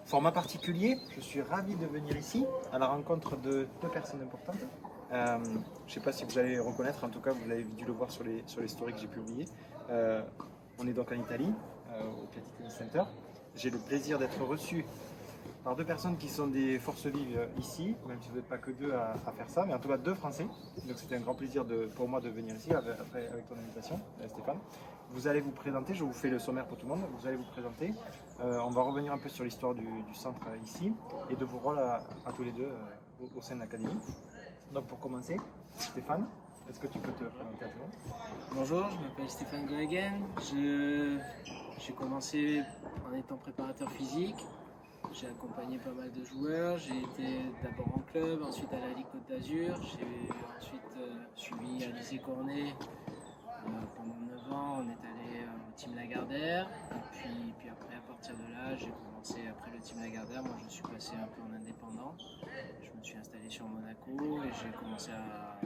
Format particulier, je suis ravi de venir ici à la rencontre de deux personnes importantes. Je ne sais pas si vous allez les reconnaître, en tout cas vous avez dû le voir sur les stories que j'ai publiées. On est donc en Italie, au Piatti Tennis Center. J'ai le plaisir d'être reçu par deux personnes qui sont des forces vives ici, même si vous n'êtes pas que deux à faire ça, mais en tout cas deux Français. Donc c'était un grand plaisir pour moi de venir ici avec ton invitation, Stéphane. Vous allez vous présenter, je vous fais le sommaire pour tout le monde, vous allez vous présenter. On va revenir un peu sur l'histoire du centre ici et de vos rôles à tous les deux au sein de l'académie. Donc pour commencer, Stéphane, est-ce que tu peux te présenter à tout le monde? Bonjour, je m'appelle Stéphane Goegen. J'ai commencé en étant préparateur physique. J'ai accompagné pas mal de joueurs. J'ai été d'abord en club, ensuite à la Ligue Côte d'Azur. J'ai ensuite suivi à lycée Cornet pendant 9 ans. On est allé au Team Lagardère. Et puis après, à partir de là, j'ai commencé après le Team Lagardère. Moi, je suis passé un peu en indépendant. Je me suis installé sur Monaco et j'ai commencé à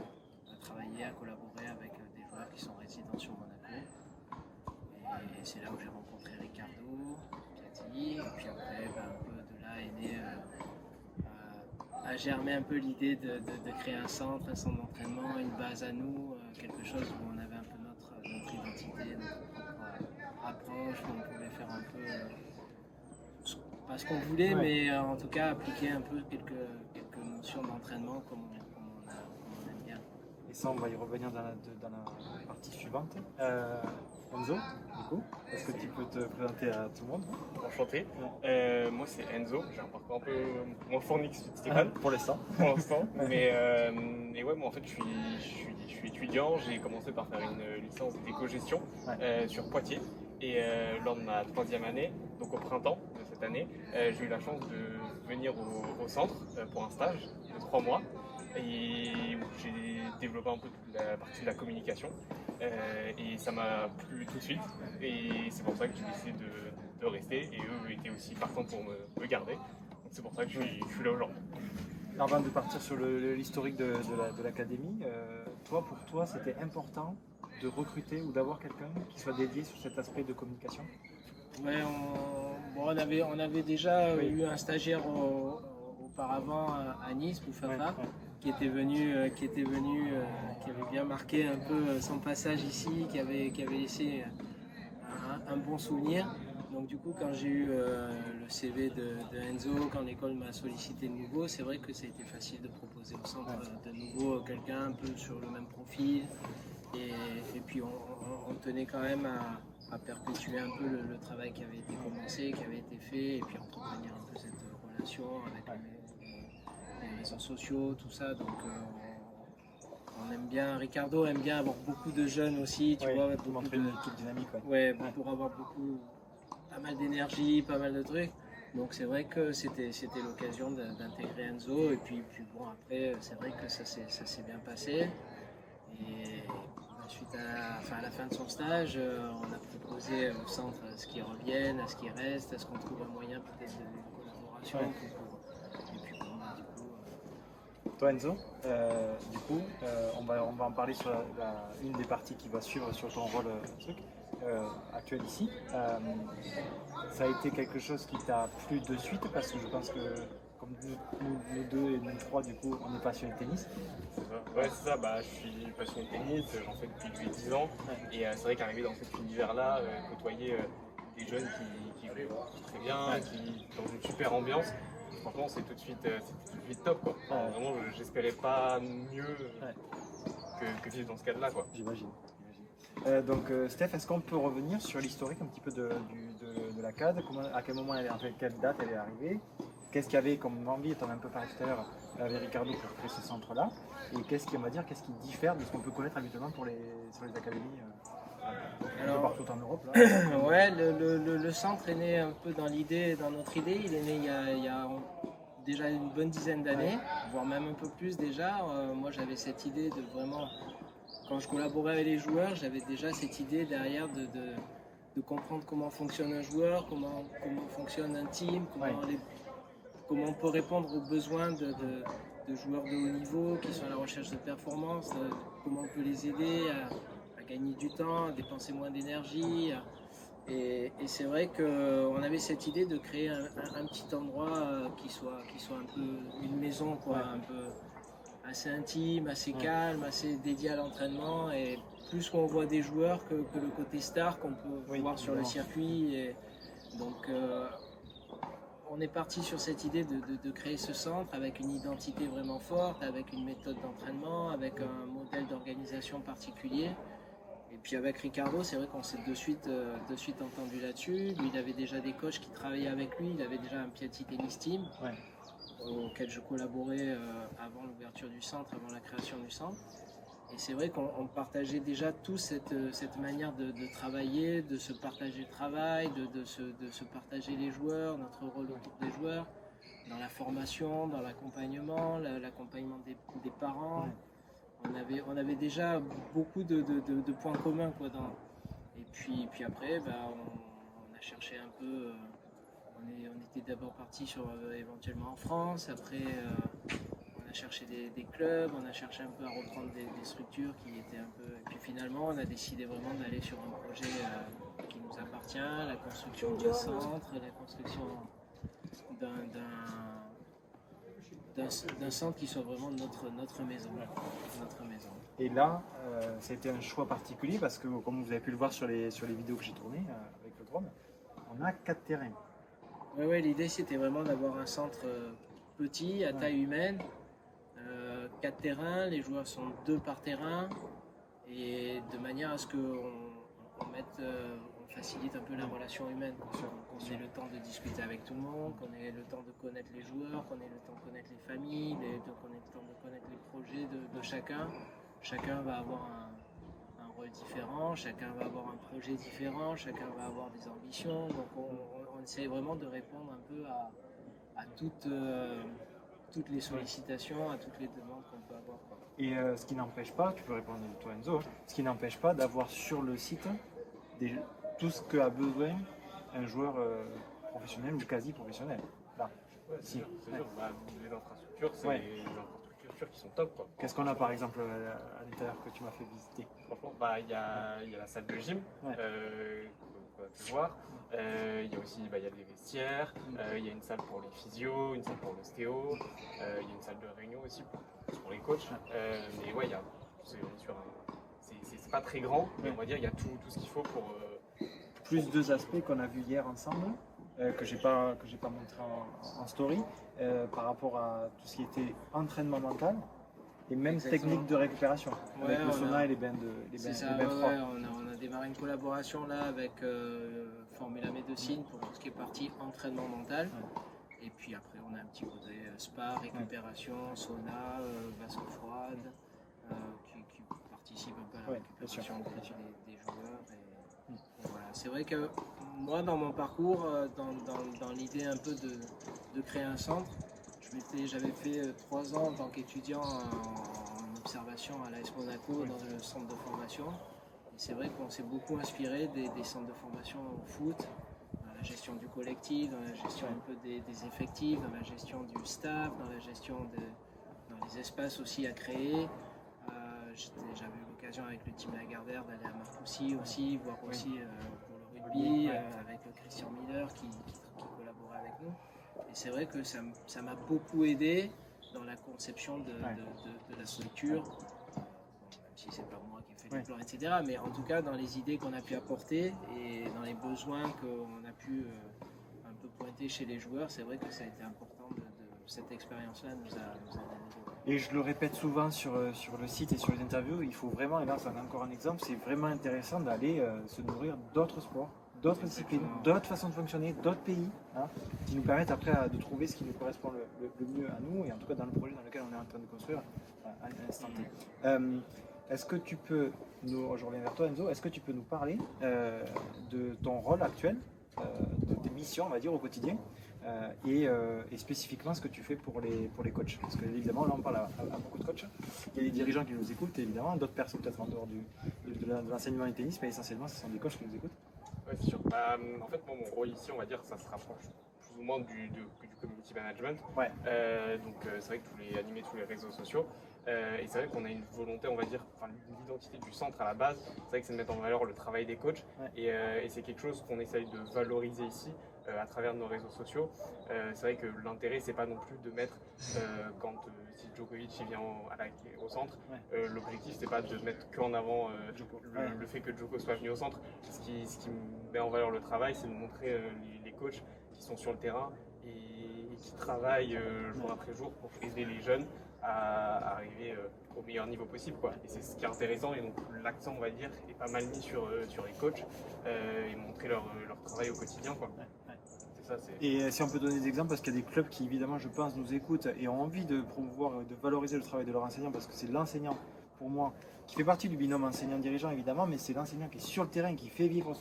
travailler, à collaborer avec des joueurs qui sont résidents sur Monaco. Et c'est là où j'ai rencontré Ricardo, Piatti, et puis après, un peu de là est né, a germé un peu l'idée de créer un centre d'entraînement, une base à nous, quelque chose où on avait un peu notre identité, notre propre approche, où on pouvait faire un peu, pas ce qu'on voulait, mais en tout cas appliquer un peu quelques notions d'entraînement comme on aime bien. Et ça, on va y revenir dans la partie suivante. Enzo, du coup, est-ce que tu peux te présenter à tout le monde? Enchanté. Moi, c'est Enzo. J'ai un parcours un peu moins fourni que Stéphane. Pour l'instant. Mais ouais, moi, en fait, je suis étudiant. J'ai commencé par faire une licence d'éco-gestion sur Poitiers. Et lors de ma 3e année, donc au printemps de cette année, j'ai eu la chance de venir au centre pour un stage de 3 mois. Et j'ai développé un peu toute la partie de la communication et ça m'a plu tout de suite et c'est pour ça que j'ai décidé de rester et eux étaient aussi partants pour me garder, donc c'est pour ça que je suis là aujourd'hui. Avant de partir sur l'historique de l'académie, pour toi c'était important de recruter ou d'avoir quelqu'un qui soit dédié sur cet aspect de communication? Ouais, on avait déjà eu un stagiaire auparavant à Nice, Bouffafa, qui avait bien marqué un peu son passage ici, qui avait laissé un bon souvenir. Donc du coup, quand j'ai eu le CV de Enzo, quand l'école m'a sollicité de nouveau, c'est vrai que ça a été facile de proposer au centre de nouveau quelqu'un un peu sur le même profil. Et puis on tenait quand même à perpétuer un peu le travail qui avait été commencé, qui avait été fait, et puis entretenir un peu cette relation avec les réseaux sociaux, tout ça. Donc on aime bien, Ricardo aime bien avoir beaucoup de jeunes aussi, tu vois, pour montrer une équipe dynamique. Pour avoir pas mal d'énergie, pas mal de trucs. Donc c'est vrai que c'était l'occasion d'intégrer Enzo, et puis bon, après c'est vrai que ça s'est bien passé. Et suite à la fin de son stage, on a proposé au centre à ce qu'il revienne, à ce qu'il reste, à ce qu'on trouve un moyen peut-être de collaboration. Et puis bon, du coup... Toi Enzo, on va en parler sur une des parties qui va suivre sur ton rôle actuel ici. Ça a été quelque chose qui t'a plu de suite parce que je pense que comme nous deux et nous trois, du coup, on est passionnés de tennis. Ouais, c'est ça, je suis passionné de tennis, j'en fais depuis que j'ai 10 ans. Et c'est vrai qu'arriver dans cet univers-là, côtoyer des jeunes qui jouent très bien, qui dans une super ambiance, franchement, c'est tout de suite top, quoi. Enfin, vraiment, j'espérais pas mieux que vivre dans ce cadre-là, quoi. J'imagine. Donc, Steph, est-ce qu'on peut revenir sur l'historique un petit peu de la CAD? À quel moment quelle date elle est arrivée? Qu'est-ce qu'il y avait comme envie, tu en as un peu parlé tout à l'heure avec Ricardo pour créer ce centre-là, et qu'est-ce qui diffère de ce qu'on peut connaître habituellement sur les académies partout en Europe là. Ouais, le centre est né un peu dans notre idée, il est né il y a déjà une bonne dizaine d'années, voire même un peu plus déjà. Moi j'avais cette idée de vraiment, quand je collaborais avec les joueurs, j'avais déjà cette idée derrière de comprendre comment fonctionne un joueur, comment fonctionne un team, comment on peut répondre aux besoins de joueurs de haut niveau qui sont à la recherche de performance, comment on peut les aider à gagner du temps, à dépenser moins d'énergie, Et c'est vrai qu'on avait cette idée de créer un petit endroit qui soit un peu une maison, quoi, un peu assez intime, assez calme, assez dédié à l'entraînement. Et plus qu'on voit des joueurs que le côté star qu'on peut voir sur le circuit. Et donc on est parti sur cette idée de créer ce centre avec une identité vraiment forte, avec une méthode d'entraînement, avec un modèle d'organisation particulier. Et puis avec Ricardo, c'est vrai qu'on s'est de suite entendu là-dessus. Lui, il avait déjà des coachs qui travaillaient avec lui, il avait déjà un Piatti Tennis Team auquel je collaborais avant l'ouverture du centre, avant la création du centre. Et c'est vrai qu'on partageait déjà tous cette manière de travailler, de se partager le travail, de se partager les joueurs, notre rôle autour des joueurs, dans la formation, dans l'accompagnement, l'accompagnement des parents. On avait déjà beaucoup de points communs, quoi, et puis après on a cherché un peu, on était d'abord parti sur éventuellement en France, après on a cherché des clubs, on a cherché un peu à reprendre des structures qui étaient un peu, et puis finalement on a décidé vraiment d'aller sur un projet qui nous appartient, la construction d'un centre, la construction d'un centre qui soit vraiment notre maison. Et là, c'était un choix particulier parce que, comme vous avez pu le voir sur les vidéos que j'ai tournées avec le drone, on a 4 terrains. Oui, l'idée c'était vraiment d'avoir un centre petit, à taille humaine, 4 terrains, les joueurs sont 2 par terrain, et de manière à ce qu'on facilite un peu la relation humaine, qu'on ait le temps de discuter avec tout le monde, qu'on ait le temps de connaître les joueurs, qu'on ait le temps de connaître les familles, qu'on ait le temps de connaître les projets de chacun. Chacun va avoir un rôle différent, chacun va avoir un projet différent, chacun va avoir des ambitions. Donc on essaie vraiment de répondre un peu à toutes les sollicitations, à toutes les demandes qu'on peut avoir. Et ce qui n'empêche pas, tu peux répondre toi Enzo, ce qui n'empêche pas d'avoir sur le site tout ce qu'a besoin un joueur professionnel ou quasi professionnel. Là. C'est sûr. Les infrastructures, c'est des infrastructures qui sont top, quoi. Qu'est-ce qu'on a par exemple à l'intérieur que tu m'as fait visiter? Franchement, il y a la salle de gym qu'on a pu voir. Il y a aussi il y a des vestiaires, il y a une salle pour les physios, une salle pour l'ostéo, il y a une salle de réunion aussi pour les coachs. Mais ouais, c'est pas très grand, mais on va dire il y a tout ce qu'il faut pour. Plus 2 aspects qu'on a vus hier ensemble, que j'ai pas montré en story, par rapport à tout ce qui était entraînement mental et même technique de récupération, avec le sauna et les bains froids. On a démarré une collaboration là avec Formula Médecine pour tout ce qui est partie entraînement mental. Et puis après on a un petit côté spa, récupération, sauna, vasque froide, qui participe un peu à la récupération des joueurs. Voilà. C'est vrai que moi, dans mon parcours, dans l'idée un peu de créer un centre, j'avais fait 3 ans en tant qu'étudiant en observation à l'AS Monaco dans le centre de formation. Et c'est vrai qu'on s'est beaucoup inspiré des centres de formation au foot, dans la gestion du collectif, dans la gestion un peu des effectifs, dans la gestion du staff, dans la gestion dans les espaces aussi à créer. J'avais eu l'occasion avec le team Lagardère d'aller à Marcoussis aussi, voir aussi pour le rugby, avec Christian Miller qui collaborait avec nous. Et c'est vrai que ça m'a beaucoup aidé dans la conception de la structure, même si c'est pas moi qui ai fait le plan, etc. Mais en tout cas dans les idées qu'on a pu apporter et dans les besoins qu'on a pu un peu pointer chez les joueurs, c'est vrai que ça a été important cette expérience-là nous a donné. Et je le répète souvent sur le site et sur les interviews, il faut vraiment, et là ça en est encore un exemple, c'est vraiment intéressant d'aller se nourrir d'autres sports, d'autres disciplines, d'autres façons de fonctionner, d'autres pays, qui nous permettent après de trouver ce qui nous correspond le mieux à nous, et en tout cas dans le projet dans lequel on est en train de construire à l'instant T. Est-ce que tu peux, je reviens vers toi Enzo, est-ce que tu peux nous parler de ton rôle actuel, de tes missions on va dire au quotidien, et spécifiquement ce que tu fais pour les coachs, parce que évidemment là on parle à beaucoup de coachs, il y a des dirigeants qui nous écoutent évidemment, d'autres personnes peut-être en dehors de l'enseignement du tennis, mais essentiellement ce sont des coachs qui nous écoutent. Oui, c'est sûr. En fait moi, mon rôle ici on va dire ça se rapproche plus ou moins du community management. Donc c'est vrai que animer tous les réseaux sociaux, Et c'est vrai qu'on a une volonté, on va dire, enfin, l'identité du centre à la base, c'est vrai que c'est de mettre en valeur le travail des coachs. Et c'est quelque chose qu'on essaye de valoriser ici à travers nos réseaux sociaux. C'est vrai que l'intérêt, c'est pas non plus de mettre, si Djokovic il vient au centre, l'objectif, c'est pas de mettre qu'en avant le fait que Djoko soit venu au centre. Ce qui met en valeur le travail, c'est de montrer les coachs qui sont sur le terrain et qui travaillent jour après jour pour aider les jeunes à arriver au meilleur niveau possible, quoi. Et c'est ce qui est intéressant, et donc l'accent, on va dire, est pas mal mis sur les coachs et montrer leur travail au quotidien, quoi. C'est ça, et si on peut donner des exemples, parce qu'il y a des clubs qui évidemment je pense nous écoutent et ont envie de promouvoir, de valoriser le travail de leur enseignant, parce que c'est l'enseignant pour moi qui fait partie du binôme enseignant-dirigeant évidemment, mais c'est l'enseignant qui est sur le terrain, qui fait vivre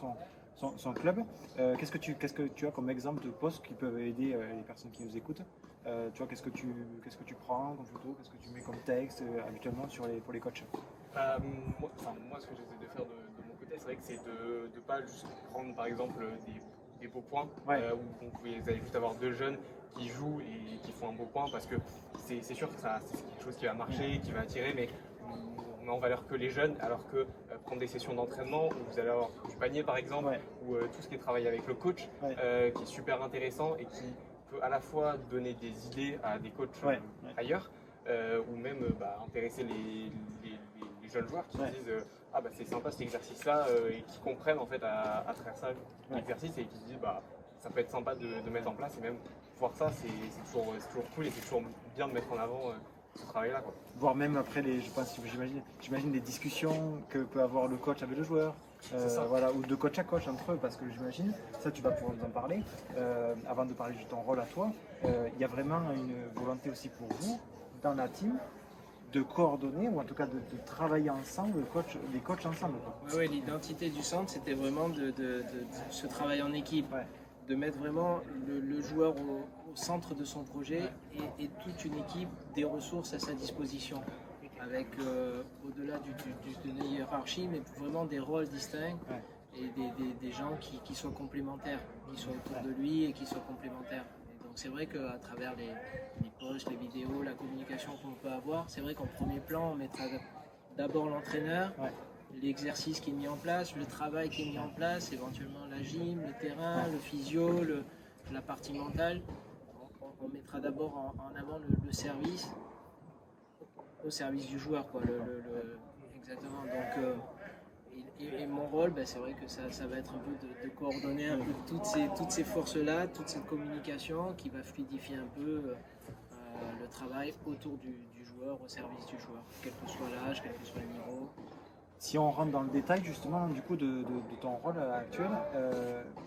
son club. Qu'est-ce que tu as comme exemple de postes qui peuvent aider les personnes qui nous écoutent? Tu vois, qu'est-ce que tu prends comme photo, qu'est-ce que tu mets comme texte habituellement pour les coachs? Moi, ce que j'essaie de faire de mon côté, c'est vrai que c'est de ne pas juste prendre par exemple des beaux points, où vous allez juste avoir deux jeunes qui jouent et qui font un beau point, parce que c'est sûr que c'est quelque chose qui va marcher, qui va attirer, mais on met en valeur que les jeunes, alors que prendre des sessions d'entraînement où vous allez avoir du panier par exemple, ou tout ce qui est travaillé avec le coach, qui est super intéressant et qui peut à la fois donner des idées à des coachs ailleurs, ou même intéresser les jeunes joueurs qui disent c'est sympa cet exercice là, et qui comprennent en fait à travers ça l'exercice, et qui se disent ça peut être sympa de mettre en place, et même voir ça c'est toujours cool, et c'est toujours bien de mettre en avant ce travail là, quoi. Voire même après j'imagine des discussions que peut avoir le coach avec le joueur, voilà, ou de coach à coach entre eux, parce que j'imagine, ça tu vas pouvoir nous en parler, avant de parler de ton rôle à toi, il y a vraiment une volonté aussi pour vous dans la team de coordonner, ou en tout cas de travailler ensemble, les coachs ensemble. Oui, l'identité du centre, c'était vraiment de ce travail en équipe, de mettre vraiment le joueur au centre de son projet, et toute une équipe, des ressources à sa disposition, avec au-delà d'une hiérarchie, mais vraiment des rôles distincts, et des gens qui soient complémentaires, qui soient autour de lui et qui soient complémentaires. Donc c'est vrai qu'à travers les posts, les vidéos, la communication qu'on peut avoir, c'est vrai qu'en premier plan, on mettra d'abord l'entraîneur, l'exercice qui est mis en place, le travail qui est mis en place, éventuellement la gym, le terrain, le physio, la partie mentale. On mettra d'abord en avant le service, au service du joueur, quoi. Exactement. Donc, et mon rôle, c'est vrai que ça va être un peu de coordonner un peu toutes ces forces-là, toute cette communication qui va fluidifier un peu le travail autour du joueur, au service du joueur, quel que soit l'âge, quel que soit le niveau. Si on rentre dans le détail justement du coup de ton rôle actuel,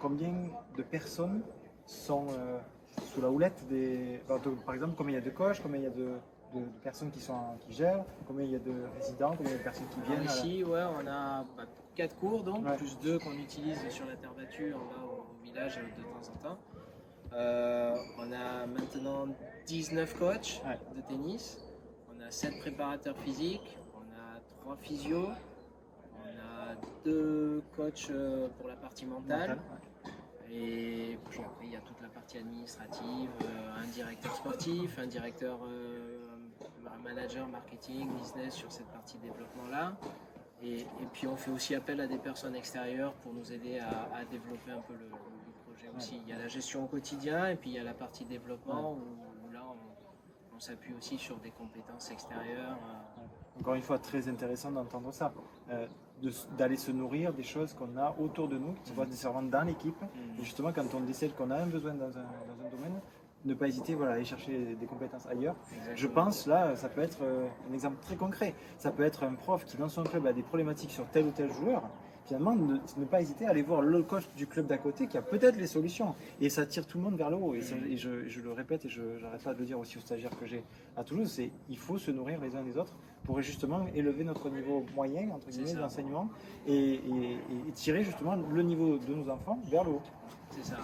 combien de personnes sont sous la houlette par exemple, combien il y a de coachs, combien il y a de personnes qui gèrent, combien il y a de résidents, combien il y a de personnes qui viennent? Ici, on a 4 cours, donc plus 2 qu'on utilise sur la terre battue, on va au village de temps en temps. On a maintenant 19 coachs de tennis, on a 7 préparateurs physiques, on a 3 physios, on a 2 coachs pour la partie mentale. Et puis après, il y a toute la partie administrative, un directeur sportif, un directeur manager marketing, business sur cette partie développement-là. Et puis on fait aussi appel à des personnes extérieures pour nous aider à développer un peu le projet aussi. Il y a la gestion au quotidien, et puis il y a la partie développement où là on s'appuie aussi sur des compétences extérieures. Encore une fois, très intéressant d'entendre ça, d'aller se nourrir des choses qu'on a autour de nous, qui se voient nécessairement dans l'équipe. Et justement, quand on décède qu'on a un besoin dans un domaine, ne pas hésiter à aller chercher des compétences ailleurs. Exactement. Je pense, là, ça peut être un exemple très concret. Ça peut être un prof qui, dans son club, a des problématiques sur tel ou tel joueur. Finalement, ne pas hésiter à aller voir le coach du club d'à côté qui a peut-être les solutions. Et ça tire tout le monde vers le haut. Et je le répète, et je n'arrête pas de le dire aussi aux stagiaires que j'ai à Toulouse, il faut se nourrir les uns les autres pour justement élever notre niveau moyen, entre guillemets, d'enseignement, et tirer justement le niveau de nos enfants vers le haut. C'est ça.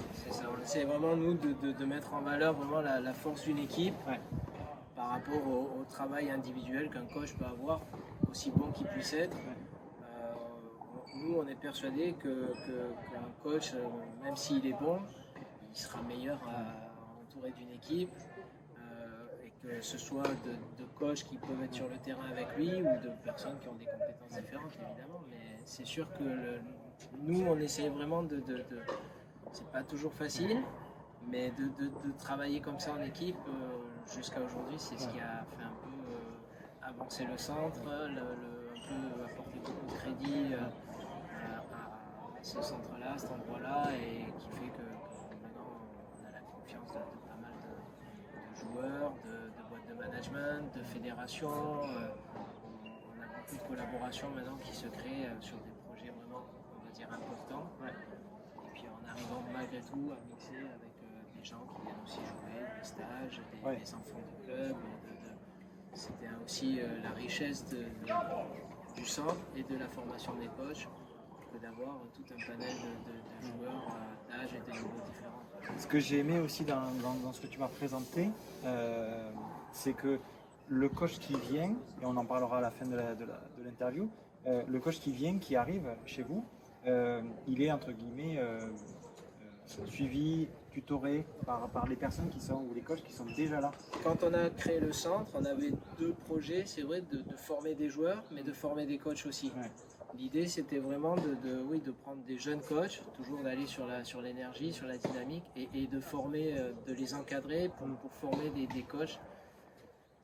C'est vraiment nous de mettre en valeur vraiment la force d'une équipe par rapport au travail individuel qu'un coach peut avoir, aussi bon qu'il puisse être. Nous, on est persuadés qu'un coach, même s'il est bon, il sera meilleur entouré d'une équipe, et que ce soit de coachs qui peuvent être sur le terrain avec lui ou de personnes qui ont des compétences différentes évidemment, mais c'est sûr que nous on essaie vraiment c'est pas toujours facile, mais de travailler comme ça en équipe jusqu'à aujourd'hui, c'est ce qui a fait un peu avancer le centre, un peu apporter beaucoup de crédit à ce centre-là, à cet endroit-là, et qui fait que maintenant on a la confiance de pas mal de joueurs, de boîtes de management, de fédérations. On a beaucoup de collaborations maintenant qui se créent sur des projets vraiment, on va dire, importants. Ouais. Et puis en arrivant malgré tout à mixer avec des gens qui viennent aussi jouer, des stages, des enfants de club. C'était aussi la richesse du centre et de la formation des coachs, que d'avoir tout un panel de joueurs d'âge et de niveaux différents. Ce que j'ai aimé aussi dans ce que tu m'as présenté, c'est que le coach qui vient, et on en parlera à la fin de l'interview, le coach qui vient, qui arrive chez vous, il est entre guillemets suivi, tutoré par les personnes qui sont, ou les coachs qui sont déjà là. Quand on a créé le centre, on avait deux projets, c'est vrai, de former des joueurs, mais de former des coachs aussi. Ouais. L'idée, c'était vraiment de prendre des jeunes coachs, toujours d'aller sur l'énergie, sur la dynamique, et de former, de les encadrer pour former des coachs.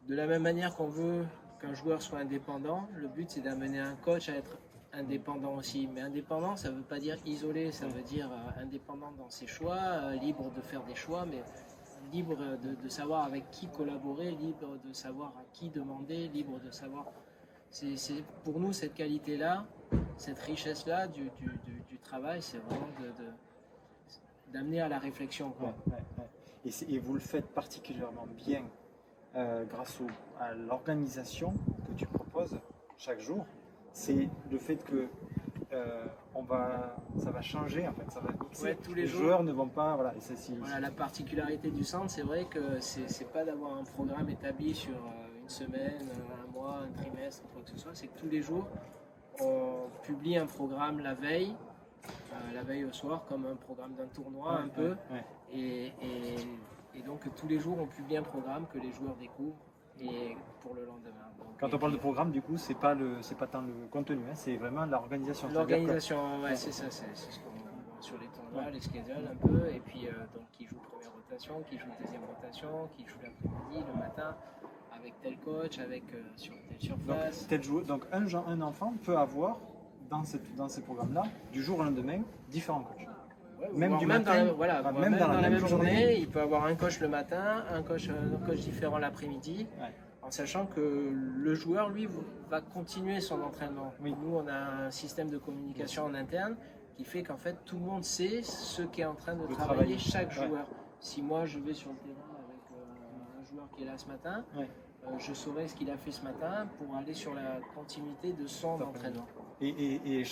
De la même manière qu'on veut qu'un joueur soit indépendant, le but, c'est d'amener un coach à être indépendant aussi. Mais indépendant, ça ne veut pas dire isolé, ça veut dire indépendant dans ses choix, libre de faire des choix, mais libre de savoir avec qui collaborer, libre de savoir à qui demander, libre de savoir... C'est pour nous, cette qualité-là, cette richesse-là du travail, c'est vraiment d'amener à la réflexion. Quoi. Ouais. Et vous le faites particulièrement bien grâce à l'organisation que tu proposes chaque jour. C'est le fait que ça va changer, en fait, ça va mixer. Ouais, tous les joueurs ne vont pas... Voilà, voilà, la particularité du centre, c'est vrai que c'est pas d'avoir un programme établi sur une semaine, un mois, un trimestre, quoi que ce soit, c'est que tous les jours, on publie un programme la veille au soir, comme un programme d'un tournoi un peu. Ouais. Et donc tous les jours, on publie un programme que les joueurs découvrent et pour le lendemain. Donc, quand on parle de programme, du coup, c'est pas tant le contenu, hein, c'est vraiment l'organisation. L'organisation, ouais, c'est ça, c'est ce qu'on voit sur les tournois, les schedules un peu, et puis donc qui joue première rotation, qui joue deuxième rotation, qui joue l'après-midi, le matin, avec tel coach, avec sur telle surface. Donc, tel joueur, donc un enfant peut avoir dans ces programmes-là, du jour au lendemain, différents coachs. Ouais, même dans la même journée, il peut avoir un coach le matin, un coach différent l'après-midi, en sachant que le joueur, lui, va continuer son entraînement. Oui. Nous, on a un système de communication en interne qui fait qu'en fait, tout le monde sait ce qu'est en train de travailler chaque joueur. Si moi, je vais sur le terrain avec un joueur qui est là ce matin, je saurai ce qu'il a fait ce matin pour aller sur la continuité de son entraînement. Et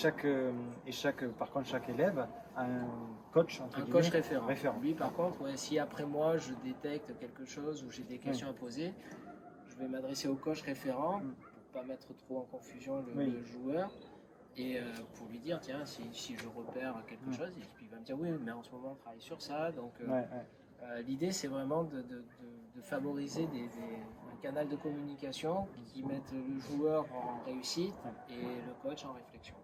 par contre, chaque élève a un coach, coach référent. Lui, par contre, si après moi je détecte quelque chose ou j'ai des questions à poser, je vais m'adresser au coach référent pour pas mettre trop en confusion le joueur et pour lui dire tiens, si je repère quelque chose, et puis il va me dire oui, mais en ce moment on travaille sur ça. Donc l'idée, c'est vraiment de favoriser un canal de communication qui mette le joueur en réussite et le coach en réflexion.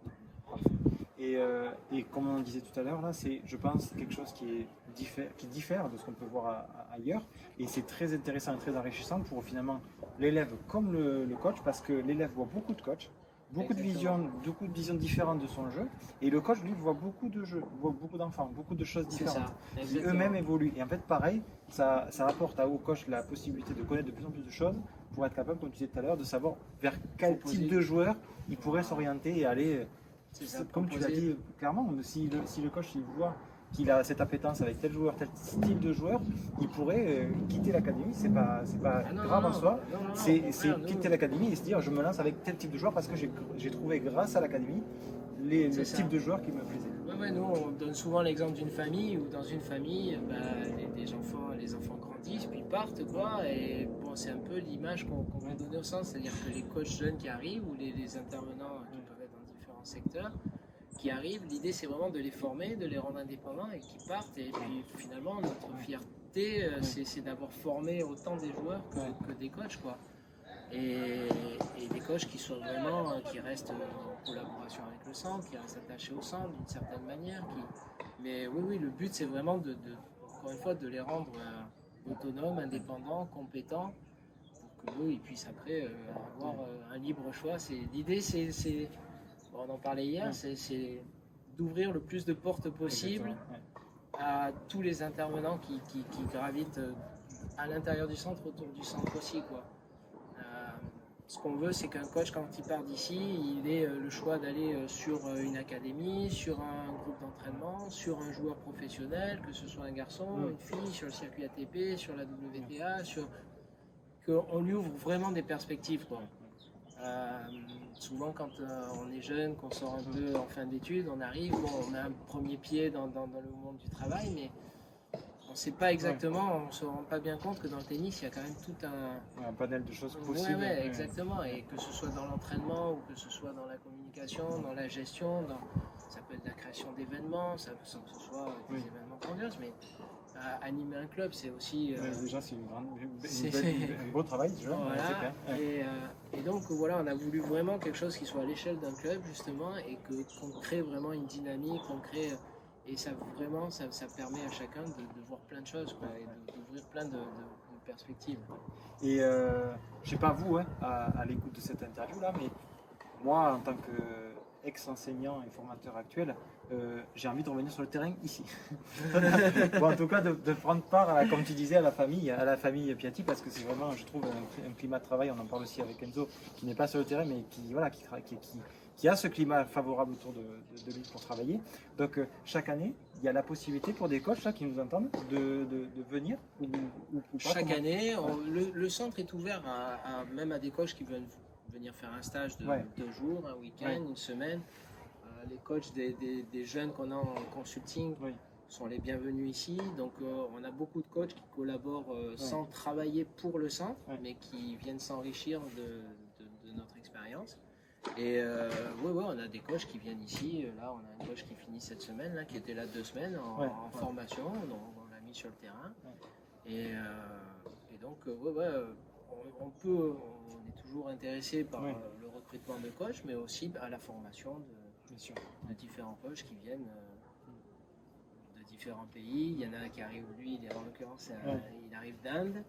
Et comme on disait tout à l'heure, là, c'est, je pense, quelque chose qui diffère de ce qu'on peut voir ailleurs. Et c'est très intéressant et très enrichissant pour finalement l'élève comme le coach, parce que l'élève voit beaucoup de coachs, beaucoup de visions différentes de son jeu, et le coach lui voit beaucoup de jeux, voit beaucoup d'enfants, beaucoup de choses différentes qui eux-mêmes évoluent. Et en fait, pareil, ça apporte au coach la possibilité de connaître de plus en plus de choses pour être capable, comme tu disais tout à l'heure, de savoir vers quel type de joueur il pourrait s'orienter et aller. Comme tu l'as dit clairement, si le coach il voit qu'il a cette appétence avec tel joueur, tel type de joueur, il pourrait quitter l'académie. C'est pas grave en soi. C'est quitter l'académie et se dire je me lance avec tel type de joueur parce que j'ai trouvé grâce à l'académie le type de joueur qui me plaisait. Nous on donne souvent l'exemple d'une famille où dans une famille les enfants grandissent puis partent quoi, et bon, c'est un peu l'image qu'on va donner au centre, c'est-à-dire que les coachs jeunes qui arrivent ou les intervenants qui peuvent être dans différents secteurs qui arrivent, l'idée c'est vraiment de les former, de les rendre indépendants et qui partent, et puis finalement difficulté, c'est d'avoir formé autant des joueurs que des coachs, quoi. Et des coachs qui sont vraiment, qui restent en collaboration avec le centre, qui restent attachés au centre d'une certaine manière. Mais oui, le but c'est vraiment encore une fois, de les rendre autonomes, indépendants, compétents, pour qu'eux ils puissent après avoir un libre choix. L'idée, on en parlait hier, c'est d'ouvrir le plus de portes possible à tous les intervenants qui gravitent à l'intérieur du centre, autour du centre aussi, quoi. Ce qu'on veut, c'est qu'un coach, quand il part d'ici, il ait le choix d'aller sur une académie, sur un groupe d'entraînement, sur un joueur professionnel, que ce soit un garçon, une fille, sur le circuit ATP, sur la WTA, qu'on lui ouvre vraiment des perspectives, quoi. Souvent, quand on est jeune, qu'on sort un peu en fin d'études, on arrive, on a un premier pied dans le monde du travail, mais on ne sait pas exactement, on ne se rend pas bien compte que dans le tennis, il y a quand même tout un panel de choses possibles. Oui, exactement. Et que ce soit dans l'entraînement ou que ce soit dans la communication, dans la gestion, ça peut être la création d'événements, sans que ce soit des événements grandioses, mais animer un club, c'est aussi... déjà, c'est un beau travail, déjà. Voilà. Et donc, voilà, on a voulu vraiment quelque chose qui soit à l'échelle d'un club, justement, et qu'on crée vraiment une dynamique, qu'on crée... Et ça permet à chacun de voir plein de choses, quoi, et d'ouvrir plein de perspectives. Et je sais pas vous, à l'écoute de cette interview-là, mais moi, en tant qu'ex-enseignant et formateur actuel, j'ai envie de revenir sur le terrain ici. Ou en tout cas, de prendre part, comme tu disais, à la famille Piatti, parce que c'est vraiment, je trouve, un climat de travail, on en parle aussi avec Enzo, qui n'est pas sur le terrain, mais qui a ce climat favorable autour de lui pour travailler. Donc chaque année, il y a la possibilité pour des coachs là, qui nous entendent de venir ou pas. Chaque année, le centre est ouvert même à des coachs qui veulent venir faire un stage de 2 jours, un week-end, une semaine. Les coachs des jeunes qu'on a en consulting sont les bienvenus ici. Donc on a beaucoup de coachs qui collaborent sans travailler pour le centre, mais qui viennent s'enrichir de notre expérience. Et on a des coachs qui viennent ici. Là, on a un coach qui finit cette semaine, là, qui était là 2 semaines en formation, donc on l'a mis sur le terrain. Et donc, on est toujours intéressé par le recrutement de coachs, mais aussi à la formation de différents coachs qui viennent de différents pays. Il y en a un qui arrive, lui, en l'occurrence, il arrive d'Inde.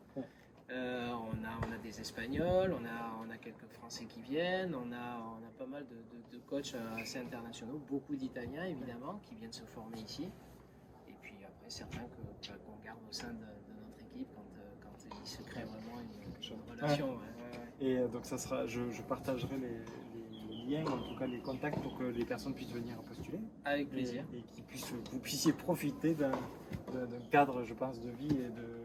On a des Espagnols, on a quelques Français qui viennent, on a pas mal de coachs assez internationaux, beaucoup d'Italiens évidemment qui viennent se former ici. Et puis après certains qu'on garde au sein de notre équipe quand il se crée vraiment une relation. Et donc ça sera, je partagerai les liens, en tout cas les contacts pour que les personnes puissent venir postuler. Avec plaisir. Et que vous puissiez profiter d'un cadre, je pense, de vie et de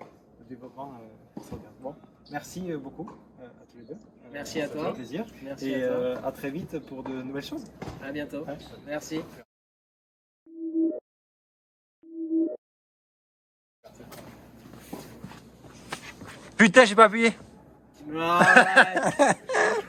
développement extraordinaire. Bon, merci beaucoup à tous les deux. Merci à toi. Ça fait plaisir. Merci et à toi. À très vite pour de nouvelles choses. À bientôt. Merci. Putain, j'ai pas appuyé. Ouais.